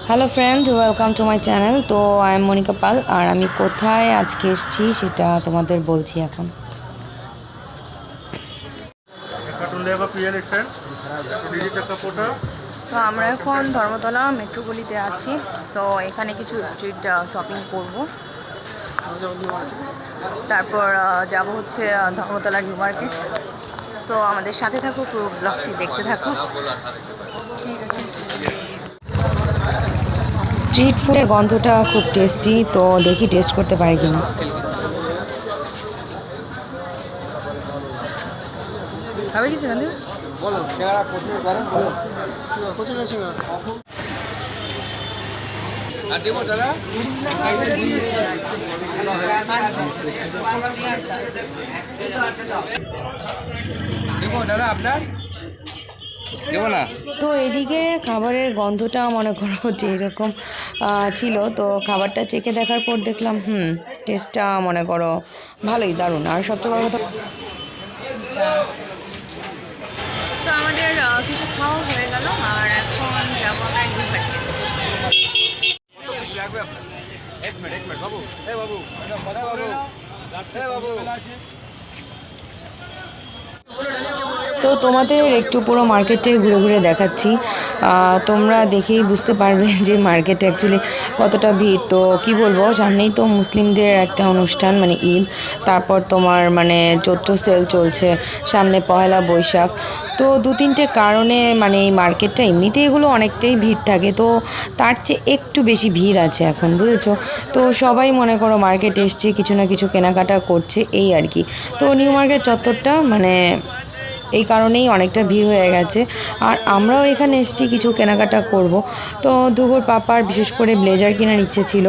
Hello friend, welcome to my channel. তো I am Monika পাল, আর আমি কোথায় আজকে এসেছি সেটা তোমাদের বলছি এখন। তো আমরা এখন ধর্মতলা মেট্রোপলিতে আছি। সো এখানে কিছু স্ট্রিট শপিং করব, তারপর যাব হচ্ছে ধর্মতলা নিউ মার্কেট। সো আমাদের সাথে থাকো, পুরো ব্লগটি দেখতে থাকো। ঠিক আছে। স্ট্রিট ফুডের গন্ধটা খুব টেস্টি, তো দেখি টেস্ট করতে পারি কিনা। খাবে কিছু এখান থেকে? বলো, সিঙ্গাড়া প্রচুর গরম, বলো প্রচুর সিঙ্গাড়া আর দেবো দাদা। দেবো দাদা আপনার দেবো না। তো এদিকে খাবারের গন্ধটা মনে করো যে এরকম ছিল, তো খাবারটা চেখে দেখার পর দেখলাম টেস্টটা মনে করো ভালোই, দারুণ। আর সবচেয়ে বড় কথা, তো আমাদের কিছু খাওয়া হয়ে গেল, আর এখন যাবো আমরা নিউ মার্কেট। তো তোমাদের একটু পুরো মার্কেটে ঘুরে ঘুরে দেখাচ্ছি, তোমরা দেখেই বুঝতে পারবে যে মার্কেটে অ্যাকচুয়ালি কতটা ভিড়। তো কি বলবো, সামনেই তো মুসলিমদের একটা অনুষ্ঠান মানে ঈদ, তারপর তোমার মানে চৈত্র সেল চলছে, সামনে পহেলা বৈশাখ। তো দু তিনটে কারণে মানে এই মার্কেটটা এমনিতে এগুলো অনেকটাই ভিড় থাকে, তো তার চেয়ে একটু বেশি ভিড় আছে এখন, বুঝেছো। তো সবাই মনে করো মার্কেটে এসছে, কিছু না কিছু কেনাকাটা করছে, এই আর কি। তো নিউ মার্কেট চত্বরটা মানে এই কারণেই অনেকটা ভিড় হয়ে গেছে। আর আমরাও এখানে এসেছি কিছু কেনাকাটা করব। তো ধুবোর পাপার বিশেষ করে ব্লেজার কেনার ইচ্ছে ছিল,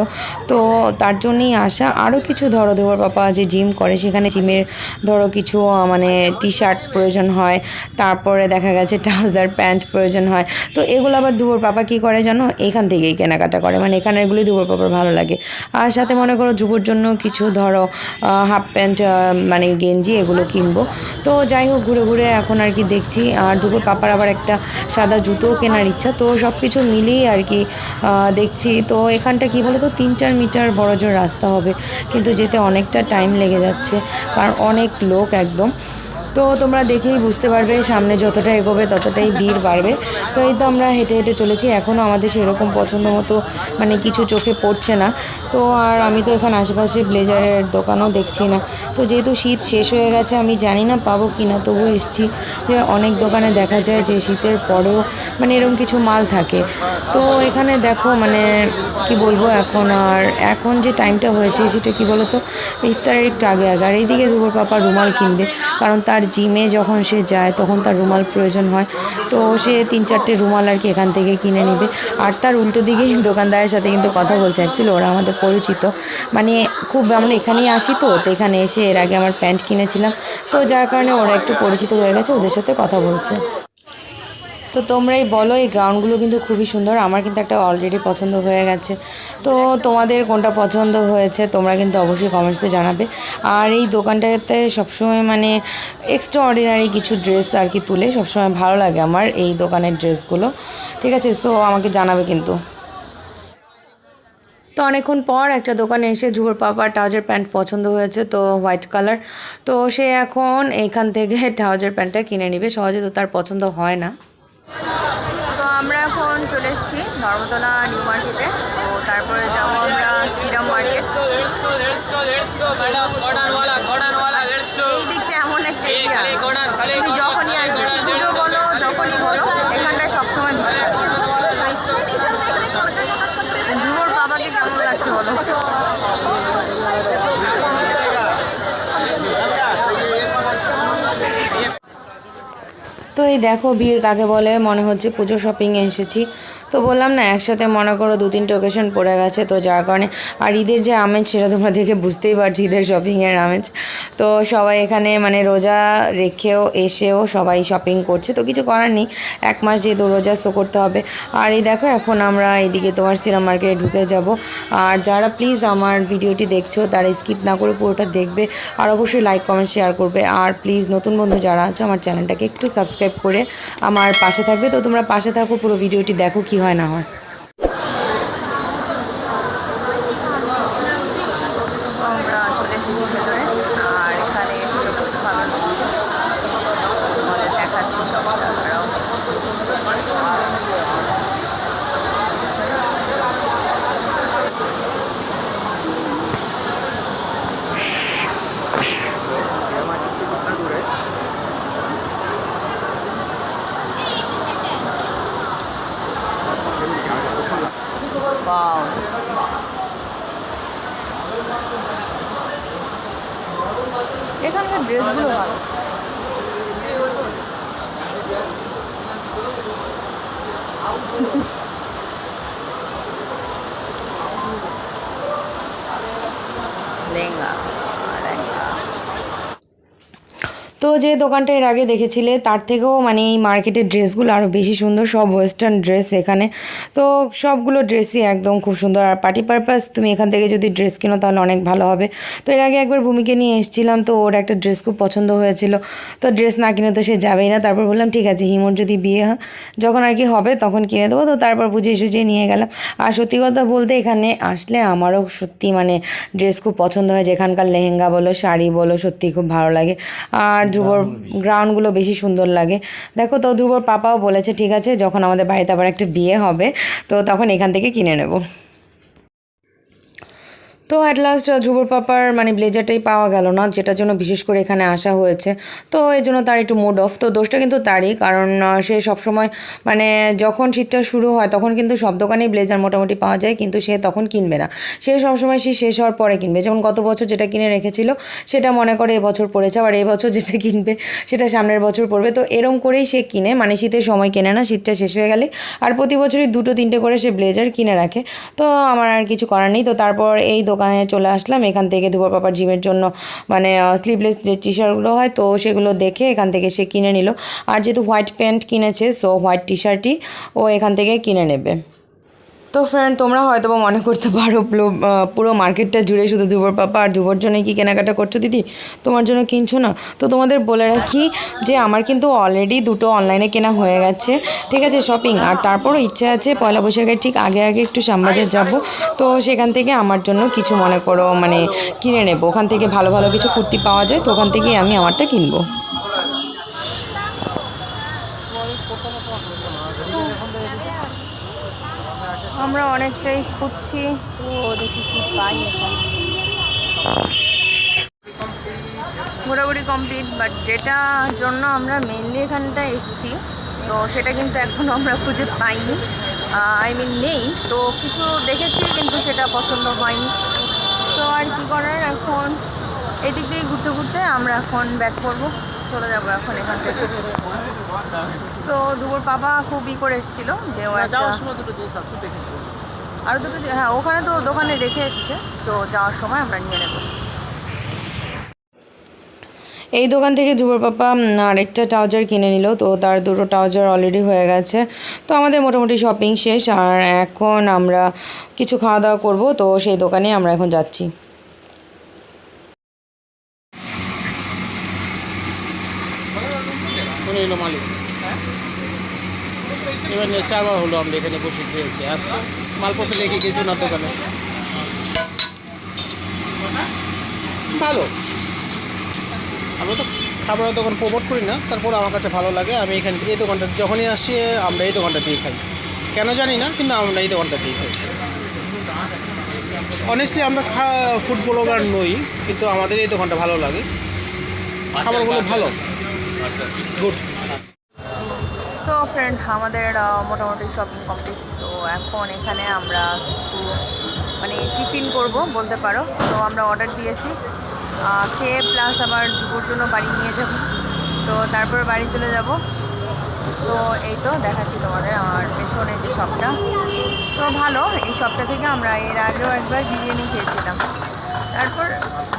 তো তার জন্যই আসা। আরও কিছু ধরো ধুবোর পাপা যে জিম করে, সেখানে জিমের ধরো কিছু মানে টি শার্ট প্রয়োজন হয়, তারপরে দেখা গেছে ট্রাউজার প্যান্ট প্রয়োজন হয়। তো এগুলো আবার ধুবোর পাপা কী করে জানো, এখান থেকেই কেনাকাটা করে, মানে এখানেরগুলোই ধুবোর পাপার ভালো লাগে। আর সাথে মনে করো ধুবোর জন্য কিছু ধরো হাফ প্যান্ট মানে গেঞ্জি এগুলো কিনবো। তো যাই হোক, ঘুরে ঘুরে এখন আর কি দেখছি। আর দুপুর পাপার আবার একটা সাদা জুতোও কেনার ইচ্ছা, তো সব কিছু মিলিয়ে আর কি দেখছি। তো এখানটা কি বলো তো 3-4 মিটার বড় জোর রাস্তা হবে, কিন্তু যেতে অনেকটা টাইম লেগে যাচ্ছে, কারণ অনেক লোক একদম। তো তোমরা দেখেই বুঝতে পারবে সামনে যতটা এগোবে ততটাই ভিড় বাড়বে। তো এই তো আমরা হেঁটে হেঁটে চলেছি, এখনও আমাদের সেরকম পছন্দ মতো মানে কিছু চোখে পড়ছে না। তো আর আমি তো এখানে আশেপাশে ব্লেজারের দোকানও দেখছি না। তো যেহেতু শীত শেষ হয়ে গেছে, আমি জানি না পাবো কি না, তবুও এসেছি। যে অনেক দোকানে দেখা যায় যে শীতের পরেও মানে এরকম কিছু মাল থাকে। তো এখানে দেখো মানে কি বলবো, এখন যে টাইমটা হয়েছে সেটা কি বলো তো, ইফতারের একটু আগে আগে। আর এইদিকে দুপুর পাপা রুমাল কিনবে, কারণ তার জিমে যখন সে যায় তখন তার রুমাল প্রয়োজন হয়। তো সে 3-4টে রুমাল আর কি এখান থেকে কিনে নেবে। আর তার উল্টো দিকে দোকানদারের সাথে কিন্তু কথা বলছে, অ্যাকচুয়ালি ওরা আমাদের পরিচিত, মানে খুব আমরা এখানেই আসি। তো এখানে এসে এর আগে আমার প্যান্ট কিনেছিলাম, তো যার কারণে ওরা একটু পরিচিত হয়ে গেছে, ওদের সাথে কথা বলছে। তো তোমরাই বলো, এই গ্রাউন্ডগুলো কিন্তু খুবই সুন্দর, আমার কিন্তু একটা অলরেডি পছন্দ হয়ে গেছে। তো তোমাদের কোনটা পছন্দ হয়েছে তোমরা কিন্তু অবশ্যই কমেন্টসে জানাবে। আর এই দোকানটাতে সবসময় মানে এক্সট্রা অর্ডিনারি কিছু ড্রেস আর কি তুলে, সবসময় ভালো লাগে আমার এই দোকানের ড্রেসগুলো। ঠিক আছে, সো আমাকে জানাবে কিন্তু। তো অনেকক্ষণ পর একটা দোকানে এসে ঝুমুর পাপার ট্রাউজার প্যান্ট পছন্দ হয়েছে, তো হোয়াইট কালার। তো সে এখন এইখান থেকে ট্রাউজার প্যান্টটা কিনে নেবে, সহজে তো তার পছন্দ হয় না। তো আমরা এখন চলে এসেছি ধর্মতলা নিউ মার্কেটে। তো তারপরে যাবো আমরা শ্রীরাম মার্কেট। এই দিকটা এমন একটা এরিয়া, তুমি যখনই আসবে, পুজো বলো যখনই বলো, এখানটায় সবসময় ঝুমুর বাবাকে কেমন লাগছে বলো। তো এই দেখো ভিড় কাকে বলে, মনে হচ্ছে পুজো শপিংয়ে এসেছি। তো বললাম না, একসাথে মনে করো 2-3টে ওকেশন পড়ে গেছে, তো যার কারণে। আর ঈদের যে আমেজ সেটা তোমরা দেখে বুঝতেই পারছি, ঈদের শপিংয়ের আমেজ। তো সবাই এখানে মানে রোজা রেখেও এসেও সবাই শপিং করছে, তো কিছু করার নেই, 1 মাস যেহেতু রোজা শো করতে হবে। আর এই দেখো এখন আমরা এইদিকে তোমার শ্রীরাম মার্কেটে ঢুকে যাব। আর যারা প্লিজ আমার ভিডিওটি দেখছো তারা স্কিপ না করে পুরোটা দেখবে, আর অবশ্যই লাইক কমেন্ট শেয়ার করবে। আর প্লিজ নতুন বন্ধু যারা আছে আমার চ্যানেলটাকে একটু সাবস্ক্রাইব করে আমার পাশে থাকবে। তো তোমরা পাশে থাকো, পুরো ভিডিওটি দেখো কি হয় না হয়। ড্রেসগুলো ভালো। লেহেঙ্গা, তো যে দোকানটা এর আগে দেখেছিলে তার থেকেও মানে এই মার্কেটের ড্রেসগুলো আরও বেশি সুন্দর, সব ওয়েস্টার্ন ড্রেস এখানে। তো সবগুলো ড্রেসই একদম খুব সুন্দর, আর পার্টি পারপাস তুমি এখান থেকে যদি ড্রেস কিনো তাহলে অনেক ভালো হবে। তো এর আগে একবার ভূমিকে নিয়ে এসেছিলাম, তো ওর একটা ড্রেস খুব পছন্দ হয়েছিল, তো ড্রেস না কিনে তো সে যাবেই না। তারপর বললাম ঠিক আছে, হিমোর যদি বিয়ে যখন আর কি হবে তখন কিনে দেবো। তো তারপর বুঝিয়ে সুঝিয়ে নিয়ে গেলাম। আর সত্যি কথা বলতে এখানে আসলে আমারও সত্যি মানে ড্রেস খুব পছন্দ হয়, যেখানকার লেহেঙ্গা বলো শাড়ি বলো সত্যি খুব ভালো লাগে। আর ধ্রুবর গ্রাউন্ডগুলো বেশি সুন্দর লাগে। দেখো, তো ধ্রুবর পাপাও বলেছে ঠিক আছে, যখন আমাদের বাড়িতে আবার একটা বিয়ে হবে তো তখন এখান থেকে কিনে নেব। তো অ্যাট লাস্ট ধ্রুবর পাপার মানে ব্লেজারটাই পাওয়া গেল না, যেটার জন্য বিশেষ করে এখানে আসা হয়েছে। তো এই জন্য তার একটু মুড অফ। তো দোষটা কিন্তু তারই, কারণ সে সবসময় মানে যখন শীতটা শুরু হয় তখন কিন্তু সব দোকানেই ব্লেজার মোটামুটি পাওয়া যায়, কিন্তু সে তখন কিনবে না। সে সবসময় সে শেষ হওয়ার পরে কিনবে। যেমন গত বছর যেটা কিনে রেখেছিল সেটা মনে করে এবছর পড়েছে, আবার এবছর যেটা কিনবে সেটা সামনের বছর পড়বে। তো এরম করেই সে কিনে, মানে শীতের সময় কেনে না, শীতটা শেষ হয়ে গেলে। আর প্রতি বছরই 2-3টে করে সে ব্লেজার কিনে রাখে। তো আমার আর কিছু করার নেই। তো তারপর এই দোকানে চলে আসলাম। এখান থেকে ধ্রুবর পাপার জিমের জন্য মানে স্লিভলেস যে টি শার্টগুলো হয় তো সেগুলো দেখে এখান থেকে সে কিনে নিল। আর যেহেতু হোয়াইট প্যান্ট কিনেছে সো হোয়াইট টি শার্টই ও এখান থেকে কিনে নেবে। তো ফ্রেন্ড, তোমরা হয়তো মনে করতে পারো পুরো মার্কেটটা জুড়ে শুধু ধ্রুবর পাপা আর ধ্রুবর জন্যই কি কেনাকাটা করছো দিদি, তোমার জন্য কিনছো না? তো তোমাদের বলে রাখি যে আমার কিন্তু অলরেডি 2টো অনলাইনে কেনা হয়ে গেছে, ঠিক আছে, শপিং। আর তারপরও ইচ্ছে আছে পয়লা বৈশাখের ঠিক আগে আগে একটু শ্যামবাজার যাব, তো সেখান থেকে আমার জন্য কিছু মনে করো মানে কিনে নেবো। ওখান থেকে ভালো ভালো কিছু কুর্তি পাওয়া যায়, তো ওখান থেকেই আমি আমারটা কিনবো। আমরা অনেকটাই খুঁজছি, তো দেখি কি পাই। ঘোরাঘুরি কমপ্লিট, বাট যেটার জন্য আমরা মেনলি এখানটা এসেছি তো সেটা কিন্তু এখনও আমরা খুঁজে পাইনি। আই মিন নেই, তো কিছু দেখেছি কিন্তু সেটা পছন্দ হয়নি। তো আর কি করার, এখন এদিক দিয়ে ঘুরতে ঘুরতে আমরা এখন ব্যাক করবো, চলে যাবো এখন এখান থেকে। তো ধ্রুবর পাপা খুবই করে এসেছিলো যে আরও দুটো, হ্যাঁ ওখানে তো দোকানে রেখে এসছে, তো যাওয়ার সময় আমরা নিয়ে নেব। এই দোকান থেকে ধ্রুবর পাপা আরেকটা ট্রাউজার কিনে নিল, তো তার 2টো ট্রাউজার অলরেডি হয়ে গেছে। তো আমাদের মোটামুটি শপিং শেষ, আর এখন আমরা কিছু খাওয়া দাওয়া করবো, তো সেই দোকানে আমরা এখন যাচ্ছি। এবার 4বার হলো আমরা এখানে বসে খেয়েছি, আজকে মালপত্র লেগে গেছি ওনার দোকানে। ভালো, আমরা তো খাবারের দোকান প্রমোট করি না, তারপর আমার কাছে ভালো লাগে। আমি এখানে এই দোকানটা যখনই আসি আমরা এই দোকানটা দিয়ে খাই, কেন জানি না, কিন্তু আমরা এই দোকানটা দিয়ে খাই। অনেস্টলি আমরা ফুড ব্লগার নই, কিন্তু আমাদের এই দোকানটা ভালো লাগে, খাবারগুলো ভালো, গুড। তো ফ্রেন্ড, আমাদের মোটামুটি শপিং কমপ্লিট। তো এখন এখানে আমরা কিছু মানে টিফিন করব বলতে পারো। তো আমরা অর্ডার দিয়েছি, খেয়ে প্লাস আবার দুপুর জন্য বাড়ি নিয়ে যাব। তো তারপর বাড়ি চলে যাব। তো এই তো দেখাচ্ছি তোমাদের আমার পেছনে যে শপটা, তো ভালো। এই শপটা থেকে আমরা এর আগেও একবার বিরিয়ানি খেয়েছিলাম, তারপর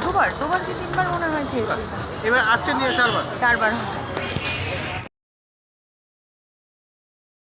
দুবার কি 3বার মনে হয় খেয়েছি, এবার আজকে নিয়ে 4বার।